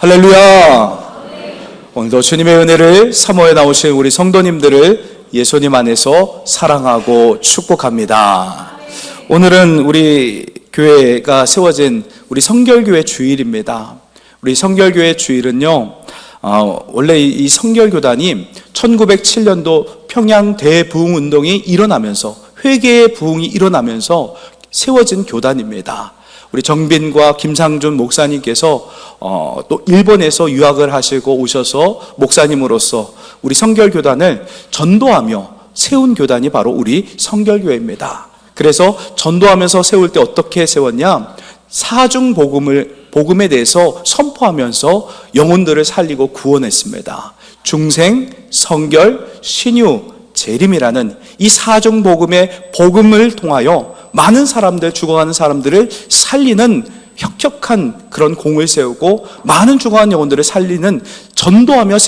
할렐루야! 오늘도 주님의 은혜를 사모해 나오신 우리 성도님들을 예수님 안에서 사랑하고 축복합니다. 오늘은 우리 교회가 세워진 우리 성결교회 주일입니다. 우리 성결교회 주일은요, 원래 이 성결교단이 1907년도 평양 대부흥운동이 일어나면서, 회개의 부흥이 일어나면서 세워진 교단입니다. 우리 정빈과 김상준 목사님께서 또 일본에서 유학을 하시고 오셔서 목사님으로서 우리 성결교단을 전도하며 세운 교단이 바로 우리 성결교회입니다. 그래서 전도하면서 세울 때 어떻게 세웠냐? 사중 복음에 대해서 선포하면서 영혼들을 살리고 구원했습니다. 중생, 성결, 신유, 재림이라는 이 사중 복음을 통하여 많은 사람들, 죽어가는 사람들을 살리는 혁혁한 그런 공을 세우고 많은 죽어가는 영혼들을 살리는, 전도하며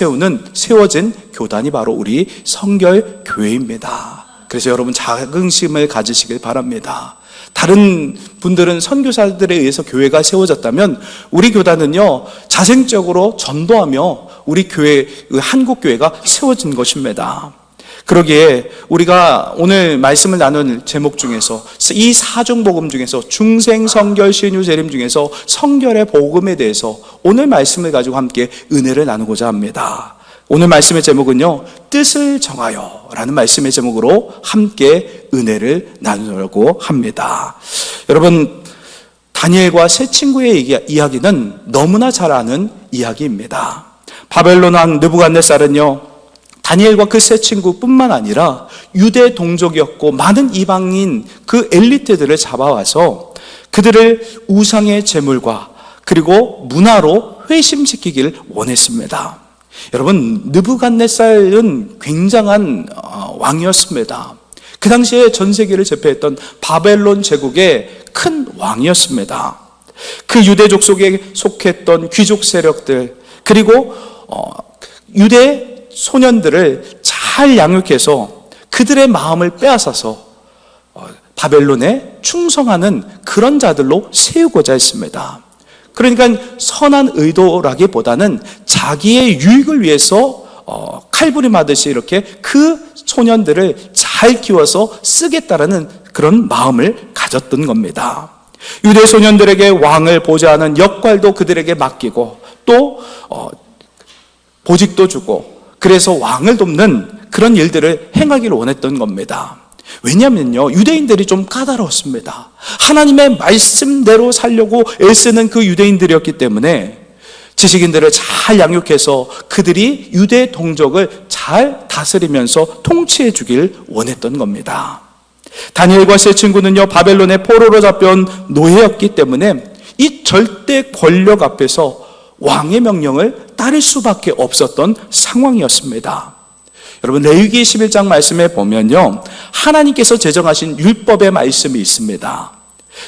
세워진 교단이 바로 우리 성결교회입니다. 그래서 여러분 자긍심을 가지시길 바랍니다. 다른 분들은 선교사들에 의해서 교회가 세워졌다면 우리 교단은요, 자생적으로 전도하며 우리 교회, 한국교회가 세워진 것입니다. 그러기에 우리가 오늘 말씀을 나눌 제목 중에서, 이 사중복음 중에서 중생, 성결, 신유, 재림 중에서 성결의 복음에 대해서 오늘 말씀을 가지고 함께 은혜를 나누고자 합니다. 오늘 말씀의 제목은요, 뜻을 정하여 라는 말씀의 제목으로 함께 은혜를 나누려고 합니다. 여러분, 다니엘과 세 친구의 이야기는 너무나 잘 아는 이야기입니다. 바벨론 왕 느부갓네살은요, 다니엘과 그 세 친구뿐만 아니라 유대 동족이었고 많은 이방인 그 엘리트들을 잡아와서 그들을 우상의 제물과 그리고 문화로 회심시키길 원했습니다. 여러분, 느부갓네살은 굉장한 왕이었습니다. 그 당시에 전 세계를 제패했던 바벨론 제국의 큰 왕이었습니다. 그 유대족 속에 속했던 귀족 세력들, 그리고 유대 소년들을 잘 양육해서 그들의 마음을 빼앗아서 바벨론에 충성하는 그런 자들로 세우고자 했습니다. 그러니까 선한 의도라기보다는 자기의 유익을 위해서 칼부림하듯이 이렇게 그 소년들을 잘 키워서 쓰겠다라는 그런 마음을 가졌던 겁니다. 유대 소년들에게 왕을 보좌하는 역할도 그들에게 맡기고 또 보직도 주고, 그래서 왕을 돕는 그런 일들을 행하기를 원했던 겁니다. 왜냐하면요, 유대인들이 좀 까다로웠습니다. 하나님의 말씀대로 살려고 애쓰는 그 유대인들이었기 때문에 지식인들을 잘 양육해서 그들이 유대 동족을 잘 다스리면서 통치해 주길 원했던 겁니다. 다니엘과 세 친구는요, 바벨론의 포로로 잡혀온 노예였기 때문에 이 절대 권력 앞에서 왕의 명령을 따를 수밖에 없었던 상황이었습니다. 여러분, 레위기 11장 말씀에 보면요, 하나님께서 제정하신 율법의 말씀이 있습니다.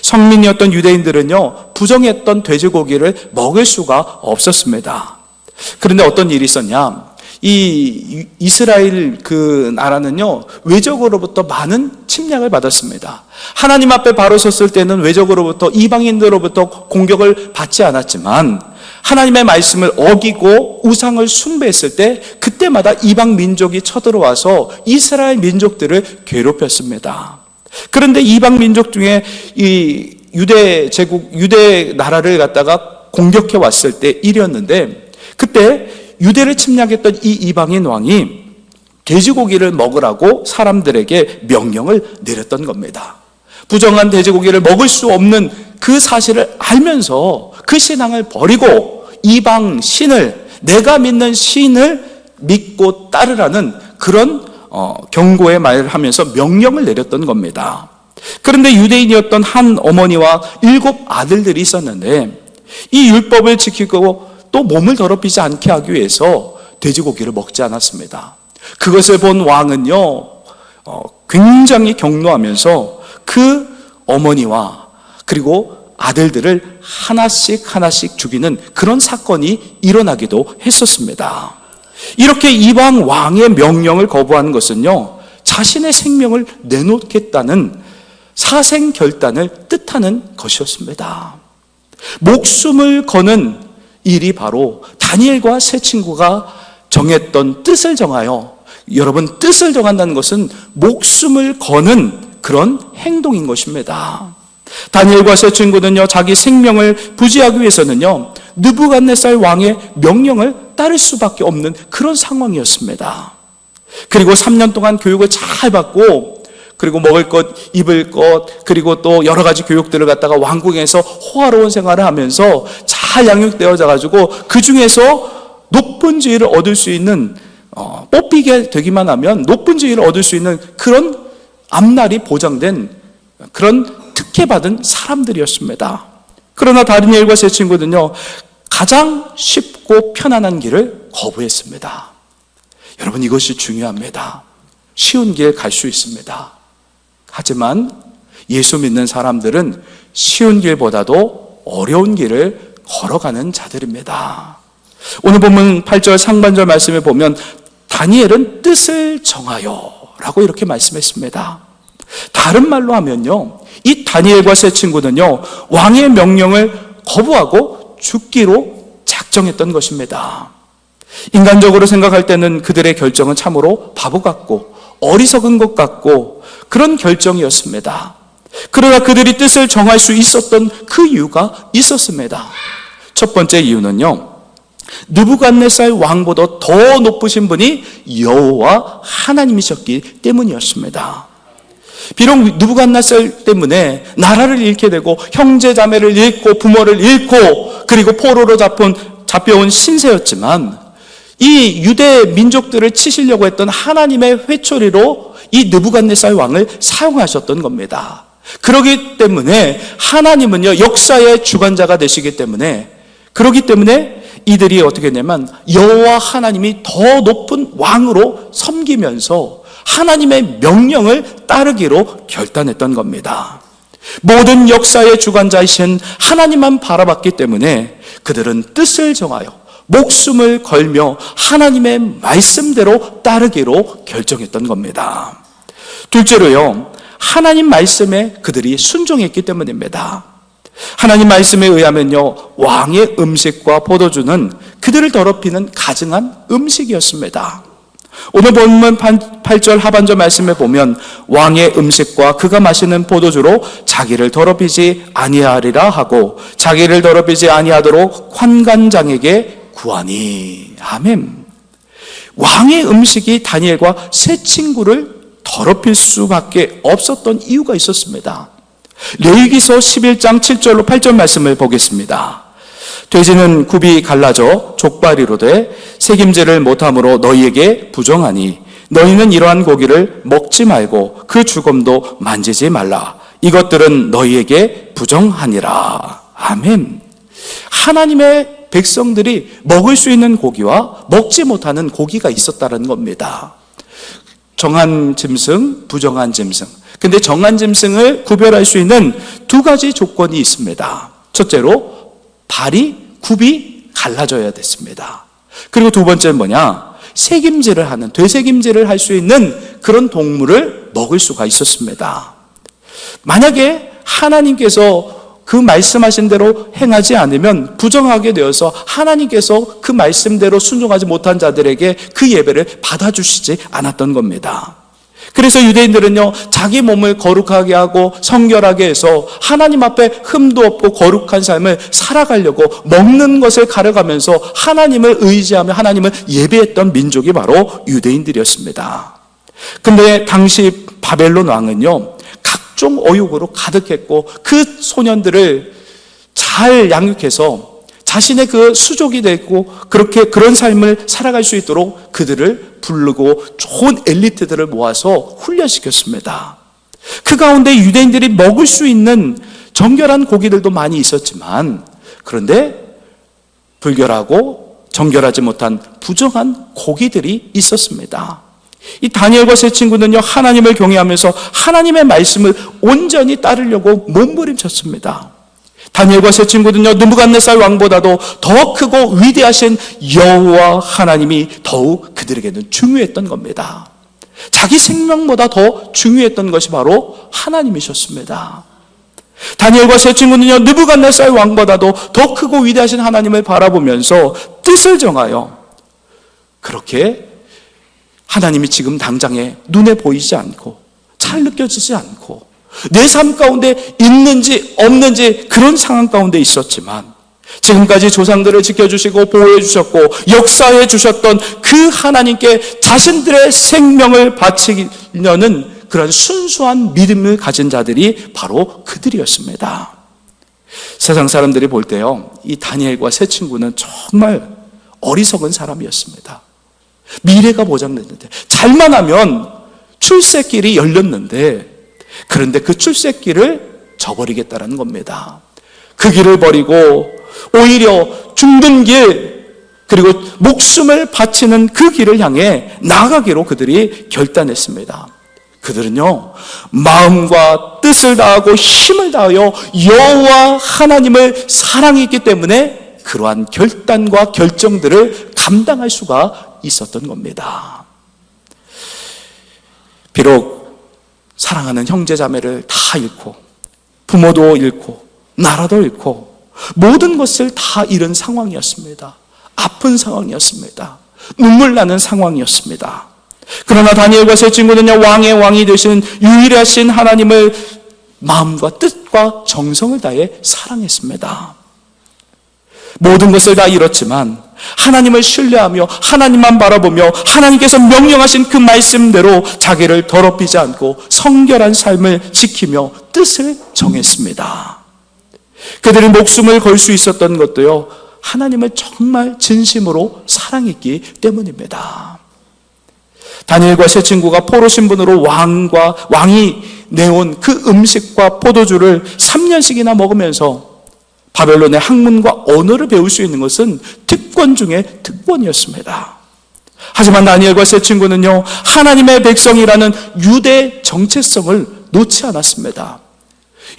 성민이었던 유대인들은요, 부정했던 돼지고기를 먹을 수가 없었습니다. 그런데 어떤 일이 있었냐? 이 이스라엘 그 나라는요, 외적으로부터 많은 침략을 받았습니다. 하나님 앞에 바로 섰을 때는 외적으로부터, 이방인들로부터 공격을 받지 않았지만 하나님의 말씀을 어기고 우상을 숭배했을 때 그때마다 이방 민족이 쳐들어와서 이스라엘 민족들을 괴롭혔습니다. 그런데 이방 민족 중에 이 유대 제국, 유대 나라를 갖다가 공격해 왔을 때 일이었는데, 그때 유대를 침략했던 이 이방인 왕이 돼지고기를 먹으라고 사람들에게 명령을 내렸던 겁니다. 부정한 돼지고기를 먹을 수 없는 그 사실을 알면서 그 신앙을 버리고 이방 신을, 내가 믿는 신을 믿고 따르라는 그런 경고의 말을 하면서 명령을 내렸던 겁니다. 그런데 유대인이었던 한 어머니와 7 아들들이 있었는데 이 율법을 지키고 또 몸을 더럽히지 않게 하기 위해서 돼지고기를 먹지 않았습니다. 그것을 본 왕은요, 굉장히 경노하면서 그 어머니와 그리고 아들들을 하나씩 죽이는 그런 사건이 일어나기도 했었습니다. 이렇게 이방 왕의 명령을 거부하는 것은요, 자신의 생명을 내놓겠다는 사생결단을 뜻하는 것이었습니다. 목숨을 거는 일이 바로 다니엘과 세 친구가 정했던 뜻을 정하여, 여러분, 뜻을 정한다는 것은 목숨을 거는 그런 행동인 것입니다. 다니엘과 세 친구는요, 자기 생명을 부지하기 위해서는요, 느부갓네살 왕의 명령을 따를 수밖에 없는 그런 상황이었습니다. 그리고 3년 동안 교육을 잘 받고, 그리고 먹을 것, 입을 것, 그리고 또 여러 가지 교육들을 갖다가 왕궁에서 호화로운 생활을 하면서 잘 양육되어져 가지고 그 중에서 높은 지위를 얻을 수 있는, 뽑히게 되기만 하면 높은 지위를 얻을 수 있는 그런 앞날이 보장된 그런 특혜받은 사람들이었습니다. 그러나 다니엘과 세 친구는요, 가장 쉽고 편안한 길을 거부했습니다. 여러분, 이것이 중요합니다. 쉬운 길 갈 수 있습니다. 하지만 예수 믿는 사람들은 쉬운 길보다도 어려운 길을 걸어가는 자들입니다. 오늘 본문 8절 상반절 말씀에 보면 다니엘은 뜻을 정하여 라고 이렇게 말씀했습니다. 다른 말로 하면요, 이 다니엘과 세 친구는요, 왕의 명령을 거부하고 죽기로 작정했던 것입니다. 인간적으로 생각할 때는 그들의 결정은 참으로 바보 같고 어리석은 것 같고 그런 결정이었습니다. 그러나 그들이 뜻을 정할 수 있었던 그 이유가 있었습니다. 첫 번째 이유는요, 느부갓네살 왕보다 더 높으신 분이 여호와 하나님이셨기 때문이었습니다. 비록 느부갓네살 때문에 나라를 잃게 되고 형제 자매를 잃고 부모를 잃고 그리고 포로로 잡혀온 신세였지만, 이 유대 민족들을 치시려고 했던 하나님의 회초리로 이 느부갓네살 왕을 사용하셨던 겁니다. 그렇기 때문에 하나님은요, 역사의 주관자가 되시기 때문에, 그렇기 때문에 이들이 어떻게 했냐면 여호와 하나님이 더 높은 왕으로 섬기면서 하나님의 명령을 따르기로 결단했던 겁니다. 모든 역사의 주관자이신 하나님만 바라봤기 때문에 그들은 뜻을 정하여 목숨을 걸며 하나님의 말씀대로 따르기로 결정했던 겁니다. 둘째로요, 하나님 말씀에 그들이 순종했기 때문입니다. 하나님 말씀에 의하면요, 왕의 음식과 포도주는 그들을 더럽히는 가증한 음식이었습니다. 오늘 본문 8절 하반절 말씀에 보면 왕의 음식과 그가 마시는 포도주로 자기를 더럽히지 아니하리라 하고 자기를 더럽히지 아니하도록 환관장에게 구하니. 아멘. 왕의 음식이 다니엘과 세 친구를 더럽힐 수밖에 없었던 이유가 있었습니다. 레위기서 11장 7절로 8절 말씀을 보겠습니다. 돼지는 굽이 갈라져 족발이로 돼 색임질을 못함으로 너희에게 부정하니 너희는 이러한 고기를 먹지 말고 그 주검도 만지지 말라. 이것들은 너희에게 부정하니라. 아멘. 하나님의 백성들이 먹을 수 있는 고기와 먹지 못하는 고기가 있었다는 겁니다. 정한 짐승, 부정한 짐승. 근데 정한 짐승을 구별할 수 있는 두 가지 조건이 있습니다. 첫째로 굽이 갈라져야 됐습니다. 그리고 두 번째는 뭐냐? 되새김질을 할 수 있는 그런 동물을 먹을 수가 있었습니다. 만약에 하나님께서 그 말씀하신 대로 행하지 않으면 부정하게 되어서 하나님께서 그 말씀대로 순종하지 못한 자들에게 그 예배를 받아주시지 않았던 겁니다. 그래서 유대인들은요, 자기 몸을 거룩하게 하고 성결하게 해서 하나님 앞에 흠도 없고 거룩한 삶을 살아가려고 먹는 것을 가려가면서 하나님을 의지하며 하나님을 예배했던 민족이 바로 유대인들이었습니다. 근데 당시 바벨론 왕은요, 각종 어육으로 가득했고 그 소년들을 잘 양육해서 자신의 그 수족이 되고 그런 삶을 살아갈 수 있도록 그들을 부르고 좋은 엘리트들을 모아서 훈련시켰습니다. 그 가운데 유대인들이 먹을 수 있는 정결한 고기들도 많이 있었지만, 그런데 불결하고 정결하지 못한 부정한 고기들이 있었습니다. 이 다니엘과 세 친구는요, 하나님을 경외하면서 하나님의 말씀을 온전히 따르려고 몸부림쳤습니다. 다니엘과 세 친구는요, 느부갓네살 왕보다도 더 크고 위대하신 여호와 하나님이 더욱 그들에게는 중요했던 겁니다. 자기 생명보다 더 중요했던 것이 바로 하나님이셨습니다. 다니엘과 세 친구는요, 느부갓네살 왕보다도 더 크고 위대하신 하나님을 바라보면서 뜻을 정하여 그렇게 하나님이 지금 당장에 눈에 보이지 않고 잘 느껴지지 않고 내 삶 가운데 있는지 없는지 그런 상황 가운데 있었지만 지금까지 조상들을 지켜주시고 보호해 주셨고 역사해 주셨던 그 하나님께 자신들의 생명을 바치려는 그런 순수한 믿음을 가진 자들이 바로 그들이었습니다. 세상 사람들이 볼 때요, 이 다니엘과 세 친구는 정말 어리석은 사람이었습니다. 미래가 보장됐는데, 잘만 하면 출세길이 열렸는데, 그런데 그 출세길을 저버리겠다는 겁니다. 그 길을 버리고 오히려 죽는 길, 그리고 목숨을 바치는 그 길을 향해 나아가기로 그들이 결단했습니다. 그들은요, 마음과 뜻을 다하고 힘을 다하여 여호와 하나님을 사랑했기 때문에 그러한 결단과 결정들을 감당할 수가 있었던 겁니다. 비록 사랑하는 형제 자매를 다 잃고 부모도 잃고 나라도 잃고 모든 것을 다 잃은 상황이었습니다. 아픈 상황이었습니다. 눈물 나는 상황이었습니다. 그러나 다니엘과 세 친구는요, 왕의 왕이 되신 유일하신 하나님을 마음과 뜻과 정성을 다해 사랑했습니다. 모든 것을 다 잃었지만 하나님을 신뢰하며 하나님만 바라보며 하나님께서 명령하신 그 말씀대로 자기를 더럽히지 않고 성결한 삶을 지키며 뜻을 정했습니다. 그들이 목숨을 걸 수 있었던 것도요, 하나님을 정말 진심으로 사랑했기 때문입니다. 다니엘과 세 친구가 포로 신분으로 왕이 내온 그 음식과 포도주를 3년씩이나 먹으면서 바벨론의 학문과 언어를 배울 수 있는 것은 특권 중에 특권이었습니다. 하지만 다니엘과 세 친구는요, 하나님의 백성이라는 유대 정체성을 놓지 않았습니다.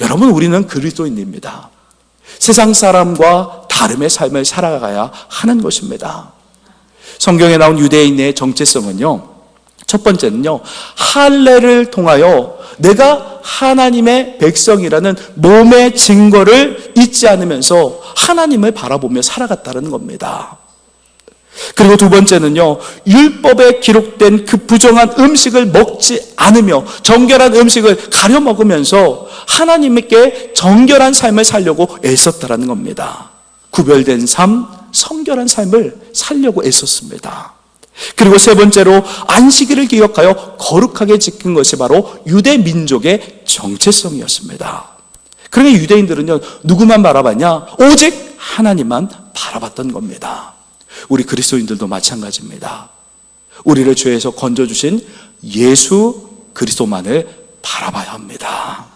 여러분, 우리는 그리스도인입니다. 세상 사람과 다름의 삶을 살아가야 하는 것입니다. 성경에 나온 유대인의 정체성은요, 첫 번째는요, 할례를 통하여 내가 하나님의 백성이라는 몸의 증거를 잊지 않으면서 하나님을 바라보며 살아갔다는 겁니다. 그리고 두 번째는요, 율법에 기록된 그 부정한 음식을 먹지 않으며 정결한 음식을 가려 먹으면서 하나님께 정결한 삶을 살려고 애썼다는 겁니다. 구별된 삶, 성결한 삶을 살려고 애썼습니다. 그리고 세 번째로 안식일을 기억하여 거룩하게 지킨 것이 바로 유대 민족의 정체성이었습니다. 그러니 유대인들은요, 누구만 바라봤냐? 오직 하나님만 바라봤던 겁니다. 우리 그리스도인들도 마찬가지입니다. 우리를 죄에서 건져주신 예수 그리스도만을 바라봐야 합니다.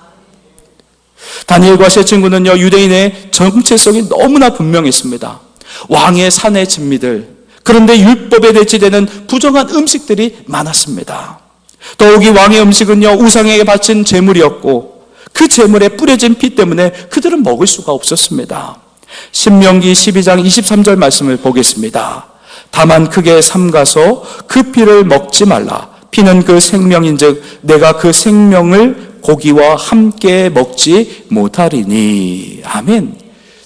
다니엘과 세 친구는요, 유대인의 정체성이 너무나 분명했습니다. 왕의 산의 진미들, 그런데 율법에 대치되는 부정한 음식들이 많았습니다. 더욱이 왕의 음식은요, 우상에게 바친 제물이었고 그 제물에 뿌려진 피 때문에 그들은 먹을 수가 없었습니다. 신명기 12장 23절 말씀을 보겠습니다. 다만 크게 삼가서 그 피를 먹지 말라. 피는 그 생명인즉 내가 그 생명을 고기와 함께 먹지 못하리니. 아멘.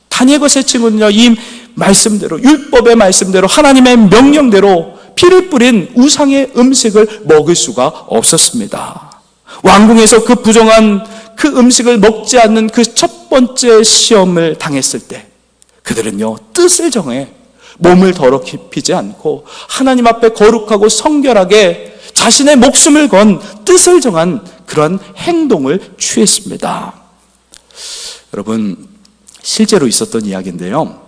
다니엘과 세 친구는요, 이 말씀대로, 율법의 말씀대로, 하나님의 명령대로 피를 뿌린 우상의 음식을 먹을 수가 없었습니다. 왕궁에서 그 부정한 그 음식을 먹지 않는 그 첫 번째 시험을 당했을 때 그들은요, 뜻을 정해 몸을 더럽히지 않고 하나님 앞에 거룩하고 성결하게 자신의 목숨을 건 뜻을 정한 그런 행동을 취했습니다. 여러분, 실제로 있었던 이야기인데요,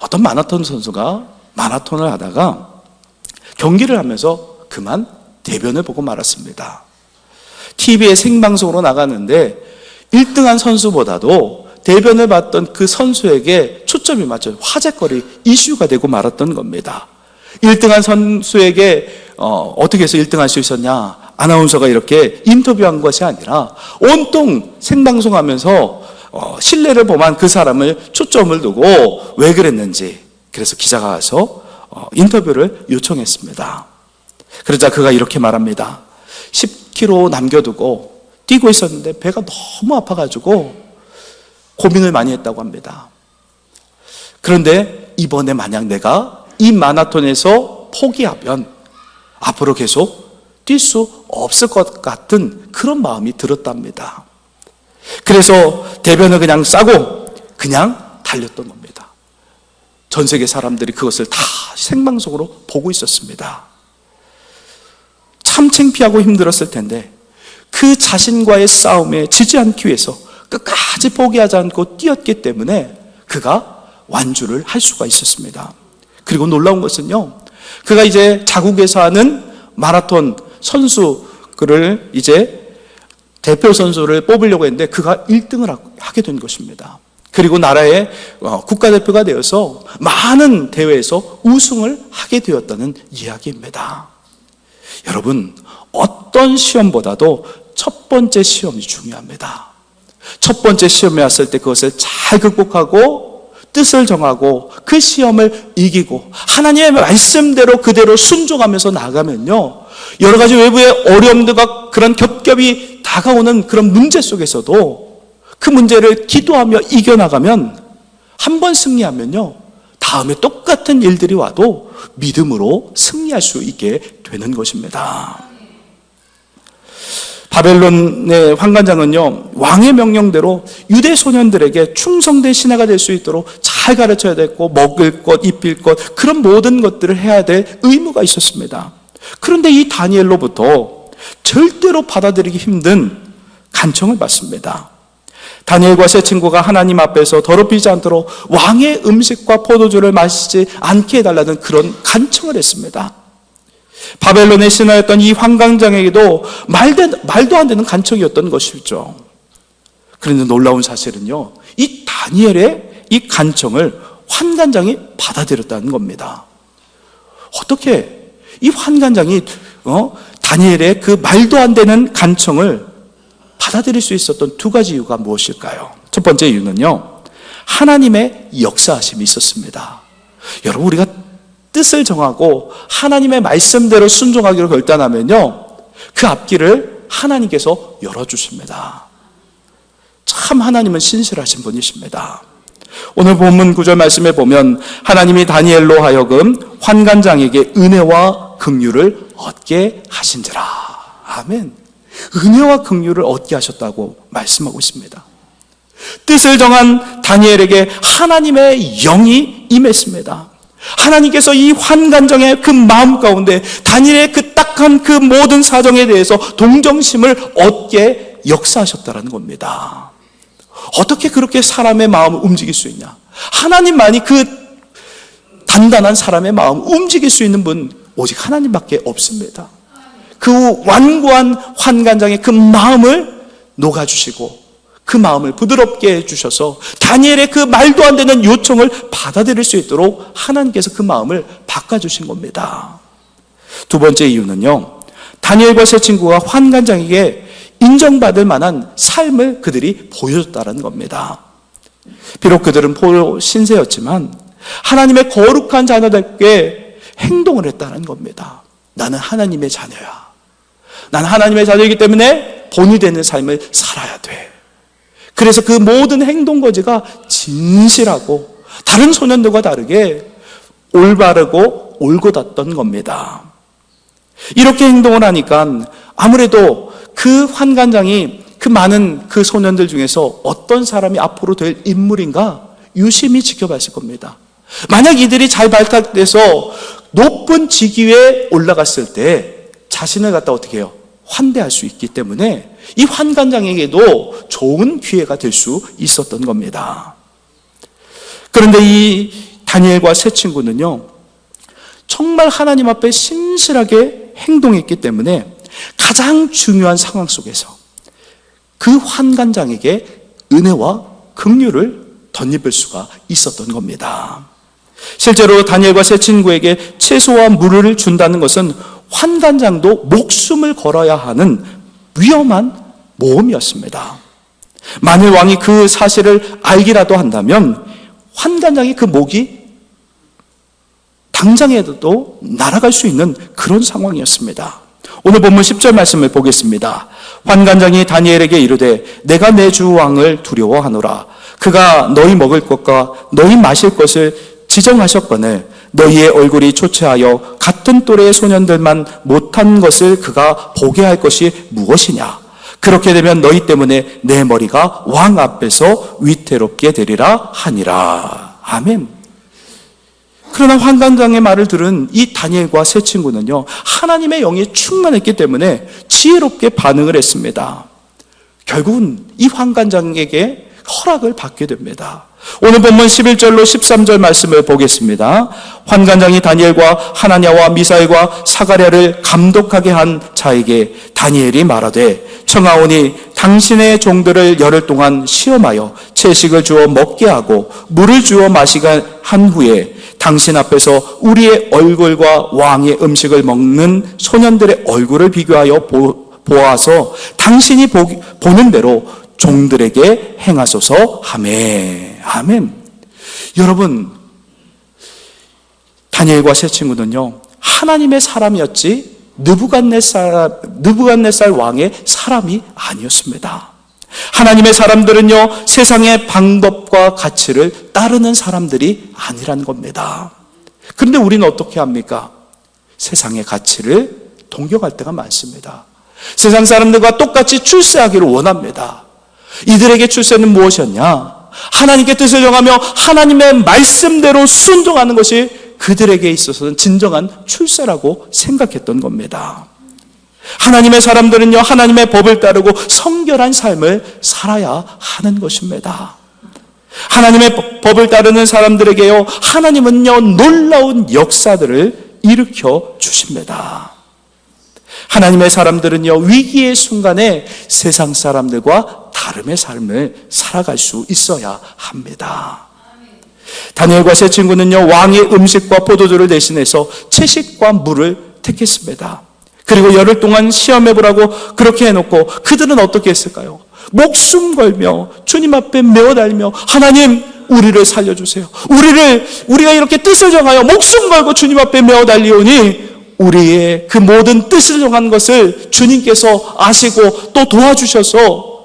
어떤 마라톤 선수가 마라톤을 하다가 경기를 하면서 그만 대변을 보고 말았습니다. TV에 생방송으로 나가는데 1등한 선수보다도 대변을 봤던 그 선수에게 초점이 맞춰 화제거리, 이슈가 되고 말았던 겁니다. 1등한 선수에게 어떻게 해서 1등할 수 있었냐? 아나운서가 이렇게 인터뷰한 것이 아니라 온통 생방송하면서 신뢰를 범한 그 사람을 초점을 두고 왜 그랬는지, 그래서 기자가 와서 인터뷰를 요청했습니다. 그러자 그가 이렇게 말합니다. 10km 남겨두고 뛰고 있었는데 배가 너무 아파가지고 고민을 많이 했다고 합니다. 그런데 이번에 만약 내가 이 마라톤에서 포기하면 앞으로 계속 뛸 수 없을 것 같은 그런 마음이 들었답니다. 그래서 대변을 그냥 싸고 그냥 달렸던 겁니다. 전 세계 사람들이 그것을 다 생방송으로 보고 있었습니다. 참 창피하고 힘들었을 텐데 그 자신과의 싸움에 지지 않기 위해서 끝까지 포기하지 않고 뛰었기 때문에 그가 완주를 할 수가 있었습니다. 그리고 놀라운 것은요, 그가 이제 자국에서 하는 마라톤 선수를 이제 대표 선수를 뽑으려고 했는데 그가 1등을 하게 된 것입니다. 그리고 나라의 국가대표가 되어서 많은 대회에서 우승을 하게 되었다는 이야기입니다. 여러분, 어떤 시험보다도 첫 번째 시험이 중요합니다. 첫 번째 시험에 왔을 때 그것을 잘 극복하고 뜻을 정하고 그 시험을 이기고 하나님의 말씀대로 그대로 순종하면서 나가면요, 여러 가지 외부의 어려움들과 그런 겹겹이 다가오는 그런 문제 속에서도 그 문제를 기도하며 이겨나가면, 한 번 승리하면요, 다음에 똑같은 일들이 와도 믿음으로 승리할 수 있게 되는 것입니다. 바벨론의 환관장은요, 왕의 명령대로 유대 소년들에게 충성된 신하가 될 수 있도록 잘 가르쳐야 됐고, 먹을 것, 입힐 것, 그런 모든 것들을 해야 될 의무가 있었습니다. 그런데 이 다니엘로부터 절대로 받아들이기 힘든 간청을 받습니다. 다니엘과 세 친구가 하나님 앞에서 더럽히지 않도록 왕의 음식과 포도주를 마시지 않게 해달라는 그런 간청을 했습니다. 바벨론의 신하였던 이 환관장에게도 말도 안 되는 간청이었던 것이죠. 그런데 놀라운 사실은요, 이 다니엘의 이 간청을 환관장이 받아들였다는 겁니다. 어떻게 이 환관장이 다니엘의 그 말도 안 되는 간청을 받아들일 수 있었던 두 가지 이유가 무엇일까요? 첫 번째 이유는요, 하나님의 역사하심이 있었습니다. 여러분, 우리가 뜻을 정하고 하나님의 말씀대로 순종하기로 결단하면요, 그 앞길을 하나님께서 열어주십니다. 참 하나님은 신실하신 분이십니다. 오늘 본문 9절 말씀에 보면 하나님이 다니엘로 하여금 환관장에게 은혜와 긍휼을 얻게 하신지라. 아멘. 은혜와 긍휼을 얻게 하셨다고 말씀하고 있습니다. 뜻을 정한 다니엘에게 하나님의 영이 임했습니다. 하나님께서 이 환관장의 그 마음 가운데 다니엘의 그 딱한 그 모든 사정에 대해서 동정심을 얻게 역사하셨다는 겁니다. 어떻게 그렇게 사람의 마음을 움직일 수 있냐? 하나님만이 그 단단한 사람의 마음을 움직일 수 있는 분 오직 하나님밖에 없습니다. 그 완고한 환관장의 그 마음을 녹아주시고 그 마음을 부드럽게 해주셔서 다니엘의 그 말도 안 되는 요청을 받아들일 수 있도록 하나님께서 그 마음을 바꿔주신 겁니다. 두 번째 이유는요, 다니엘과 세 친구가 환관장에게 인정받을 만한 삶을 그들이 보여줬다는 겁니다. 비록 그들은 포로 신세였지만 하나님의 거룩한 자녀답게 행동을 했다는 겁니다. 나는 하나님의 자녀야. 나는 하나님의 자녀이기 때문에 본이 되는 삶을 살아야 돼. 그래서 그 모든 행동 거지가 진실하고 다른 소년들과 다르게 올바르고 올곧았던 겁니다. 이렇게 행동을 하니까 아무래도 그 환관장이 그 많은 그 소년들 중에서 어떤 사람이 앞으로 될 인물인가 유심히 지켜봤을 겁니다. 만약 이들이 잘 발탁돼서 높은 직위에 올라갔을 때 자신을 갖다 어떻게 해요? 환대할 수 있기 때문에 이 환관장에게도 좋은 기회가 될 수 있었던 겁니다. 그런데 이 다니엘과 세 친구는요, 정말 하나님 앞에 신실하게 행동했기 때문에 가장 중요한 상황 속에서 그 환관장에게 은혜와 긍휼을 덧입을 수가 있었던 겁니다. 실제로 다니엘과 세 친구에게 채소와 물을 준다는 것은 환관장도 목숨을 걸어야 하는 위험한 모험이었습니다. 만일 왕이 그 사실을 알기라도 한다면 환관장의 그 목이 당장에도 날아갈 수 있는 그런 상황이었습니다. 오늘 본문 10절 말씀을 보겠습니다. 환관장이 다니엘에게 이르되 내가 내 주 왕을 두려워하노라. 그가 너희 먹을 것과 너희 마실 것을 지정하셨거늘 너희의 얼굴이 초췌하여 같은 또래의 소년들만 못한 것을 그가 보게 할 것이 무엇이냐? 그렇게 되면 너희 때문에 내 머리가 왕 앞에서 위태롭게 되리라 하니라. 아멘. 그러나 환관장의 말을 들은 이 다니엘과 세 친구는요, 하나님의 영이 충만했기 때문에 지혜롭게 반응을 했습니다. 결국은 이 환관장에게 허락을 받게 됩니다. 오늘 본문 11절로 13절 말씀을 보겠습니다. 환관장이 다니엘과 하나냐와 미사엘과 사가랴를 감독하게 한 자에게 다니엘이 말하되 청하오니 당신의 종들을 열흘 동안 시험하여 채식을 주어 먹게 하고 물을 주어 마시게 한 후에 당신 앞에서 우리의 얼굴과 왕의 음식을 먹는 소년들의 얼굴을 비교하여 보아서 당신이 보는 대로 종들에게 행하소서 하매. 아멘. 여러분, 다니엘과 세 친구는요, 하나님의 사람이었지 느부갓네살 왕의 사람이 아니었습니다. 하나님의 사람들은요, 세상의 방법과 가치를 따르는 사람들이 아니라는 겁니다. 그런데 우리는 어떻게 합니까? 세상의 가치를 동경할 때가 많습니다. 세상 사람들과 똑같이 출세하기를 원합니다. 이들에게 출세는 무엇이었냐? 하나님께 뜻을 정하며 하나님의 말씀대로 순종하는 것이 그들에게 있어서는 진정한 출세라고 생각했던 겁니다. 하나님의 사람들은요, 하나님의 법을 따르고 성결한 삶을 살아야 하는 것입니다. 하나님의 법을 따르는 사람들에게요, 하나님은요, 놀라운 역사들을 일으켜 주십니다. 하나님의 사람들은요, 위기의 순간에 세상 사람들과 다름의 삶을 살아갈 수 있어야 합니다. 다니엘과 세 친구는요, 왕의 음식과 포도주를 대신해서 채식과 물을 택했습니다. 그리고 열흘 동안 시험해보라고 그렇게 해놓고 그들은 어떻게 했을까요? 목숨 걸며 주님 앞에 메어달며 하나님, 우리를 살려주세요. 우리가 이렇게 뜻을 정하여 목숨 걸고 주님 앞에 메어달리오니 우리의 그 모든 뜻을 정한 것을 주님께서 아시고 또 도와주셔서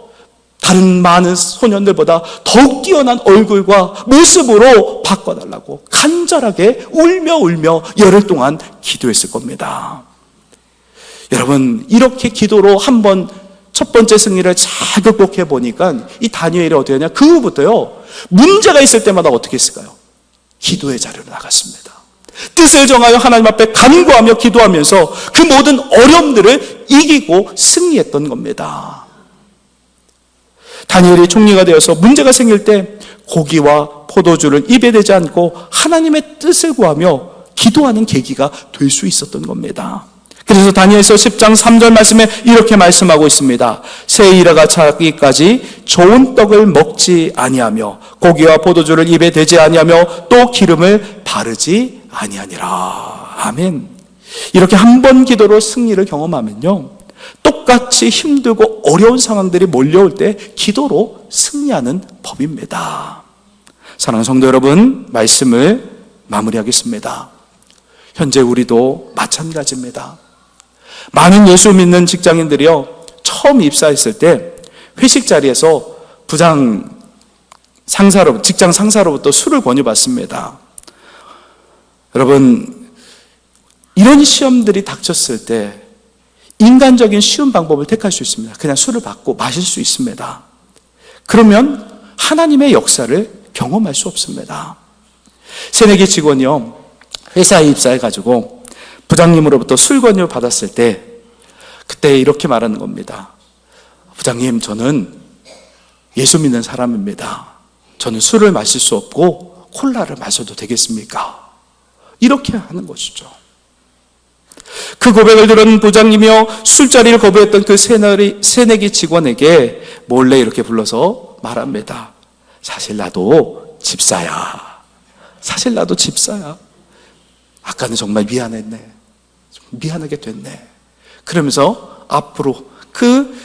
다른 많은 소년들보다 더욱 뛰어난 얼굴과 모습으로 바꿔달라고 간절하게 울며 열흘 동안 기도했을 겁니다. 여러분, 이렇게 기도로 한번 첫 번째 승리를 잘 극복해 보니까 이 다니엘이 어떻게 하냐? 그 후부터요, 문제가 있을 때마다 어떻게 했을까요? 기도의 자리로 나갔습니다. 뜻을 정하여 하나님 앞에 간구하며 기도하면서 그 모든 어려움들을 이기고 승리했던 겁니다. 다니엘이 총리가 되어서 문제가 생길 때 고기와 포도주를 입에 대지 않고 하나님의 뜻을 구하며 기도하는 계기가 될 수 있었던 겁니다. 그래서 다니엘서 10장 3절 말씀에 이렇게 말씀하고 있습니다. 새 이래가 차기까지 좋은 떡을 먹지 아니하며 고기와 포도주를 입에 대지 아니하며 또 기름을 바르지 아니하니라. 아멘. 이렇게 한 번 기도로 승리를 경험하면요, 똑같이 힘들고 어려운 상황들이 몰려올 때 기도로 승리하는 법입니다. 사랑하는 성도 여러분, 말씀을 마무리하겠습니다. 현재 우리도 마찬가지입니다. 많은 예수 믿는 직장인들이요, 처음 입사했을 때 회식 자리에서 직장 상사로부터 술을 권유받습니다. 여러분, 이런 시험들이 닥쳤을 때 인간적인 쉬운 방법을 택할 수 있습니다. 그냥 술을 받고 마실 수 있습니다. 그러면 하나님의 역사를 경험할 수 없습니다. 새내기 직원이요, 회사에 입사해가지고 부장님으로부터 술 권유를 받았을 때 그때 이렇게 말하는 겁니다. 부장님, 저는 예수 믿는 사람입니다. 저는 술을 마실 수 없고 콜라를 마셔도 되겠습니까? 이렇게 하는 것이죠. 그 고백을 들은 부장님이요, 술자리를 거부했던 그 새내기 직원에게 몰래 이렇게 불러서 말합니다. 사실 나도 집사야. 아까는 정말 미안했네. 미안하게 됐네. 그러면서 앞으로 그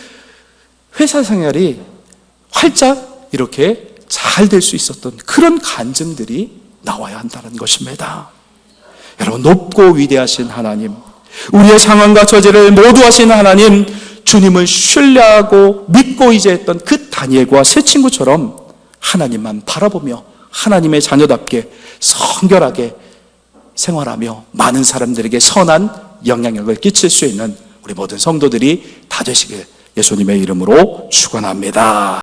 회사 생활이 활짝 이렇게 잘 될 수 있었던 그런 간증들이 나와야 한다는 것입니다. 여러분, 높고 위대하신 하나님, 우리의 상황과 처지를 모두 아시는 하나님, 주님을 신뢰하고 믿고 의지했던 그 다니엘과 세 친구처럼 하나님만 바라보며 하나님의 자녀답게 성결하게 생활하며 많은 사람들에게 선한 영향력을 끼칠 수 있는 우리 모든 성도들이 다 되시길 예수님의 이름으로 축원합니다.